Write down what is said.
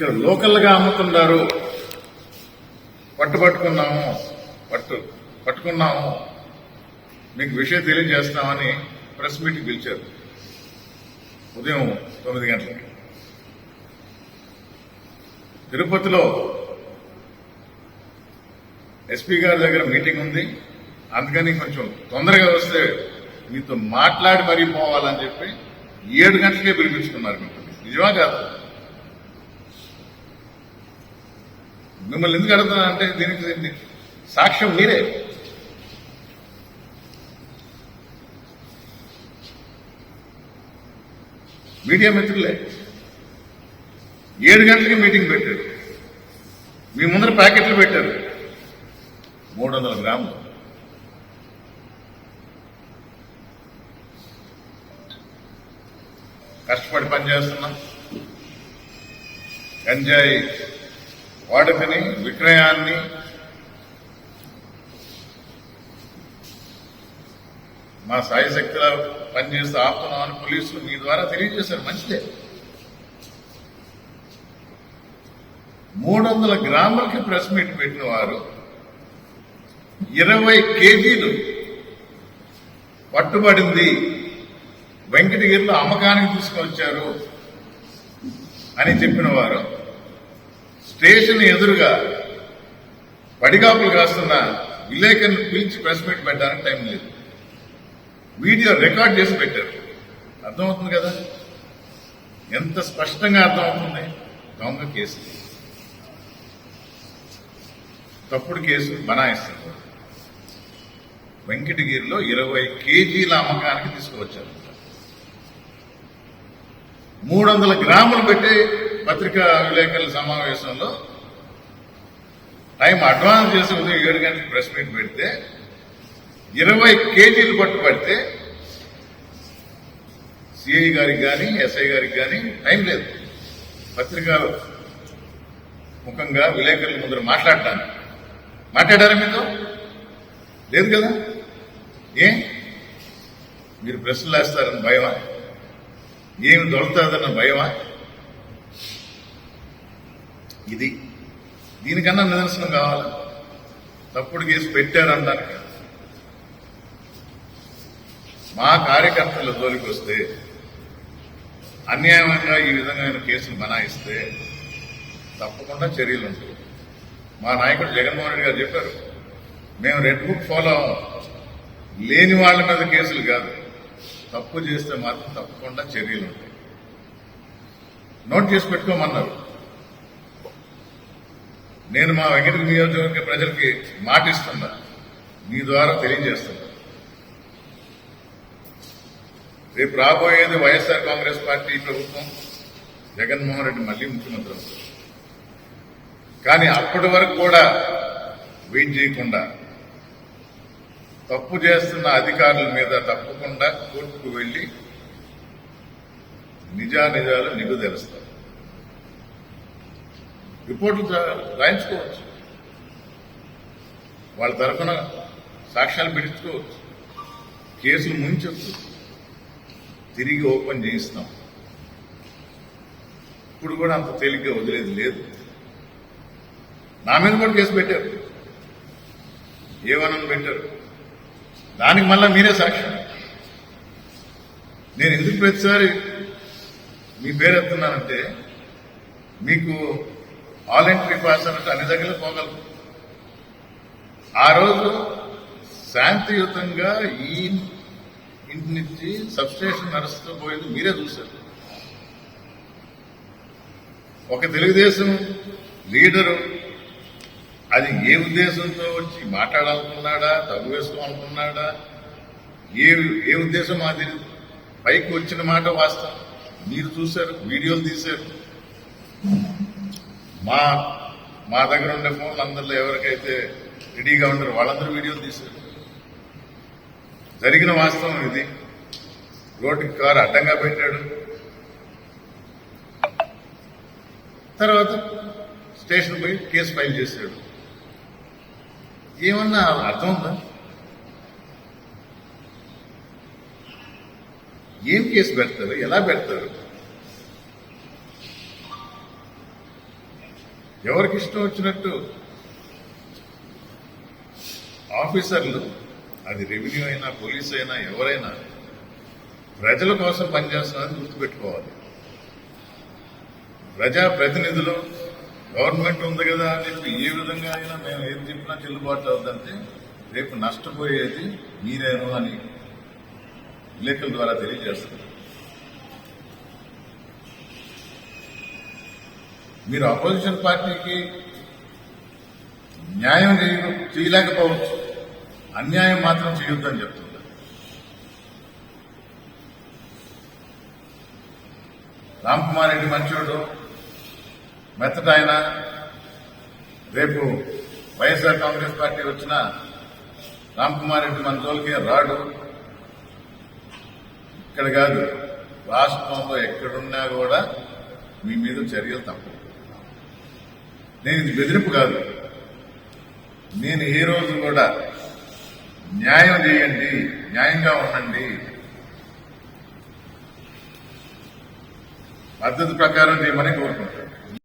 ఇక్కడ లోకల్గా అమ్ముతున్నారు, పట్టుకున్నాము, మీకు విషయం తెలియజేస్తామని ప్రెస్ మీట్కి పిలిచారు ఉదయం 9 గంటలకి. తిరుపతిలో ఎస్పీ గారి దగ్గర మీటింగ్ ఉంది, అందుకని కొంచెం తొందరగా వస్తే మీతో మాట్లాడి మరీ పోవాలని చెప్పి 7 గంటలకే పిలిపించుకున్నారు. మిమ్మల్ని నిజమా కాదు? మిమ్మల్ని ఎందుకు అడుగుతున్నానంటే దీనికి సాక్ష్యం మీరే. మీడియా మిత్రులే 7 గంటలకి మీటింగ్ పెట్టారు, మీ ముందర ప్యాకెట్లు పెట్టారు 300 గ్రాములు. కష్టపడి పనిచేస్తున్నాం, గంజాయి వాడుకని, విక్రయాన్ని మా సాయశక్తిలో పనిచేస్తూ ఆపుతున్నామని పోలీసులు మీ ద్వారా తెలియజేశారు. మంచిదే. 300 గ్రాములకి ప్రెస్ మీట్ పెట్టిన వారు 20 కేజీలు పట్టుబడింది, వెంకటగిరిలో అమ్మకానికి తీసుకొచ్చారు అని చెప్పిన వారు స్టేషన్ ఎదురుగా పడిగాపులు కాస్తున్న విలేకరుని పిలిచి ప్రెస్ మీట్ పెట్టడానికి టైం లేదు. వీడియో రికార్డ్ చేసి పెట్టారు. అర్థమవుతుంది కదా, ఎంత స్పష్టంగా అర్థమవుతుంది. దొంగ కేసు, తప్పుడు కేసు బనాయిస్తారు. వెంకటగిరిలో 20 కేజీల అమ్మకానికి తీసుకువచ్చారు. 300 గ్రాములు పెట్టి పత్రికా విలేకరుల సమావేశంలో టైం అడ్వాన్స్ చేసి ఉదయం 7 గంటలకు ప్రెస్ మీట్ పెడితే 20 కేజీలు పట్టుబడితే సిఐ గారికి కానీ ఎస్ఐ గారికి కానీ టైం లేదు పత్రికా ముఖంగా విలేకరుల ముందర మాట్లాడటానికి. మాట్లాడారా మీతో? లేదు కదా. మీరు ప్రశ్నలు వేస్తారని భయమా? ఏమి దొరుకుతుందన్న భయమా? దీనికన్నా నిదర్శనం కావాలా? తప్పుడు కేసు పెట్టారనడానికి. మా కార్యకర్తల జోలికి వస్తే, అన్యాయంగా ఈ విధమైన కేసులు బనాయిస్తే తప్పకుండా చర్యలు ఉంటాయి. మా నాయకుడు జగన్మోహన్ రెడ్డి గారు చెప్పారు, మేము రెడ్ బుక్ ఫాలో అవ్వం, లేని వాళ్ళ మీద కేసులు కాదు, తప్పు చేస్తే మాత్రం తప్పకుండా చర్యలు ఉంటాయి. నోట్ చేసి పెట్టుకోమన్నారు. నేను మా వెంకటగిరి నియోజకవర్గ ప్రజలకి మాటిస్తున్నా, మీ ద్వారా తెలియజేస్తున్నా, రేపు రాబోయేది వైఎస్ఆర్ కాంగ్రెస్ పార్టీ ప్రభుత్వం, జగన్మోహన్ రెడ్డి మళ్లీ ముఖ్యమంత్రి అవుతారు. కానీ అప్పటి వరకు కూడా వెయిట్ చేయకుండా తప్పు చేస్తున్న అధికారుల మీద తప్పకుండా కోర్టుకు వెళ్లి నిజాలు నిగుదెలుస్తారు. రిపోర్టులు రాయించుకోవచ్చు, వాళ్ళ తరఫున సాక్ష్యాలు పెట్టించుకోవచ్చు, కేసులు ముంచొచ్చు, తిరిగి ఓపెన్ చేయిస్తాం. ఇప్పుడు కూడా అంత తేలిగ్గా వదిలేది లేదు. నా మీద కూడా కేసు పెట్టారు, ఏమనని పెట్టారు, దానికి మళ్ళా మీరే సాక్ష్యం. నేను ఎందుకు ప్రతిసారి మీ పేరు ఎత్తున్నానంటే, మీకు ఆల్ ఎంట్రీ పాస్ అన్నట్టు అన్ని దగ్గర పోగలరు. ఆ రోజు శాంతియుతంగా ఈ ఇంటి నుంచి సబ్స్టేషన్ నడుస్తూ పోయింది మీరే చూశారు. ఒక తెలుగుదేశం లీడరు అది ఏ ఉద్దేశంతో వచ్చి మాట్లాడాలనుకున్నాడా, తగ్గు వేసుకోవాలనుకున్నాడా, ఏ ఉద్దేశం మాది పైకి వచ్చిన మాట వాస్తవం. మీరు చూశారు, వీడియోలు తీశారు. మా దగ్గర ఉండే ఫోన్లు అందరిలో ఎవరికైతే రెడీగా ఉన్నారో వాళ్ళందరూ వీడియోలు తీశారు. జరిగిన వాస్తవం ఇది. రోడ్డుకి కారు అడ్డంగా పెట్టాడు, తర్వాత స్టేషన్ పోయి కేసు ఫైల్ చేశాడు. ఏమన్నా అర్థం ఉందా? ఏం కేసు పెడతారు, ఎలా పెడతారు? ఎవరికి ఇష్టం వచ్చినట్టు ఆఫీసర్లు, అది రెవెన్యూ అయినా పోలీస్ అయినా ఎవరైనా ప్రజల కోసం పనిచేస్తున్నారని గుర్తుపెట్టుకోవాలి. ప్రజాప్రతినిధులు గవర్నమెంట్ ఉంది కదా అని చెప్పి ఏ విధంగా అయినా మేము ఏం చెప్పినా చెల్లుబాటు అవుతుందంటే రేపు నష్టపోయేది మీరేను అని లేఖల ద్వారా తెలియజేస్తున్నారు. మీరు అపోజిషన్ పార్టీకి న్యాయం చేయలేకపోవచ్చు, అన్యాయం మాత్రం చేయొద్దని చెప్తున్నారు. రామ్ కుమార్ రెడ్డి మంచోడు, మెత్తట ఆయన. రేపు వైఎస్ఆర్ కాంగ్రెస్ పార్టీ వచ్చినా రామ్ కుమార్ రెడ్డి మన జోలికి రాడు. ఇక్కడ కాదు, రాష్ట్రంలో ఎక్కడున్నా కూడా మీ మీద చర్యలు తప్పవు. నేను ఇది బెదిరింపు కాదు. నేను ఏ రోజు కూడా న్యాయం చేయండి, న్యాయంగా ఉండండి, పద్ధతి ప్రకారం చేయమని కోరుకుంటాను.